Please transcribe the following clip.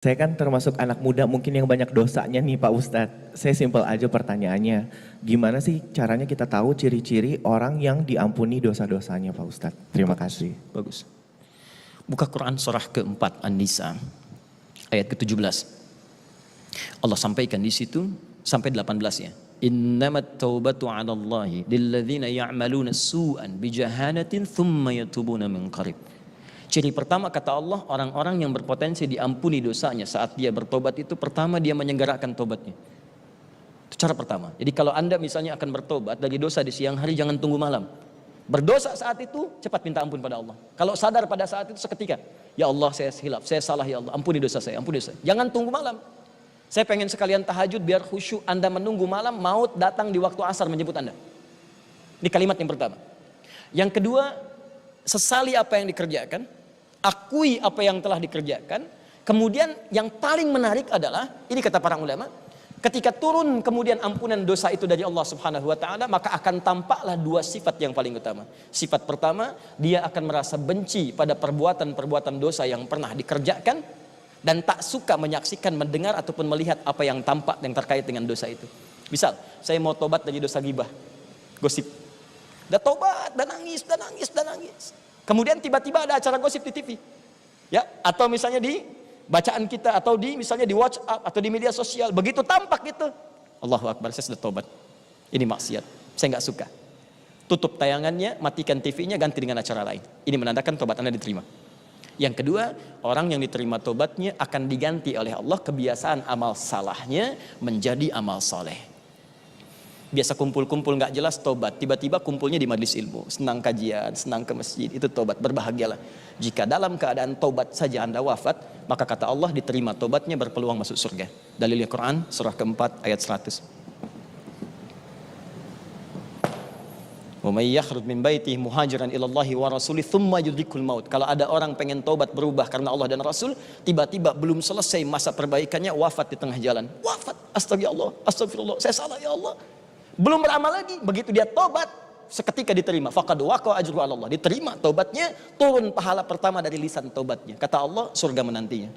Saya kan termasuk anak muda mungkin yang banyak dosanya nih Pak Ustadz. Saya simpel aja pertanyaannya. Gimana sih caranya kita tahu ciri-ciri orang yang diampuni dosa-dosanya Pak Ustadz? Terima kasih. Bagus. Buka Quran surah keempat An-Nisa ayat ke-17. Allah sampaikan di situ sampai 18 ya. Innamat taubatu 'ala Allahi lilladzina ya'maluna su'an bijahalatin thumma yatubuna min qarib. Ciri pertama kata Allah, orang-orang yang berpotensi diampuni dosanya saat dia bertobat itu pertama dia menyegerakan tobatnya. Itu cara pertama. Jadi kalau Anda misalnya akan bertobat dari dosa di siang hari, jangan tunggu malam. Berdosa saat itu, cepat minta ampun pada Allah. Kalau sadar pada saat itu seketika, ya Allah saya hilaf, saya salah ya Allah, ampuni dosa saya, ampuni dosa. Jangan tunggu malam. Saya pengen sekalian tahajud biar khusyuk. Anda menunggu malam, maut datang di waktu asar menjemput Anda. Ini kalimat yang pertama. Yang kedua, sesali apa yang dikerjakan, akui apa yang telah dikerjakan. Kemudian yang paling menarik adalah, ini kata para ulama, ketika turun kemudian ampunan dosa itu dari Allah Subhanahu wa taala, maka akan tampaklah dua sifat yang paling utama. Sifat pertama, dia akan merasa benci pada perbuatan-perbuatan dosa yang pernah dikerjakan dan tak suka menyaksikan, mendengar ataupun melihat apa yang tampak yang terkait dengan dosa itu. Misal, saya mau tobat dari dosa ghibah, gosip. Udah tobat, dan nangis, dan nangis, dan nangis. Kemudian tiba-tiba ada acara gosip di TV. Ya, atau misalnya di bacaan kita, atau di misalnya di WhatsApp atau di media sosial, begitu tampak gitu. Allahu Akbar, saya sudah tobat. Ini maksiat, saya nggak suka. Tutup tayangannya, matikan TV-nya, ganti dengan acara lain. Ini menandakan tobat Anda diterima. Yang kedua, orang yang diterima tobatnya akan diganti oleh Allah kebiasaan amal salahnya menjadi amal soleh. Biasa kumpul-kumpul nggak jelas tobat, tiba-tiba kumpulnya di majelis ilmu, senang kajian, senang ke masjid, itu tobat. Berbahagialah jika dalam keadaan tobat saja Anda wafat, maka kata Allah diterima tobatnya, berpeluang masuk surga. Dalilnya Quran surah keempat ayat 100. Wa may yakhruj min baitihi muhajiran ila Allahi wa rasulih tsumma yudrikul maut. Kalau ada orang pengen tobat berubah karena Allah dan Rasul, tiba-tiba belum selesai masa perbaikannya, wafat di tengah jalan. Wafat, astagfirullah, astagfirullah, saya salah ya Allah. Belum beramal lagi, begitu dia tobat, seketika diterima. Faqad waqa ajruhu 'ala Allah. Diterima tobatnya, turun pahala pertama dari lisan tobatnya. Kata Allah, surga menantinya.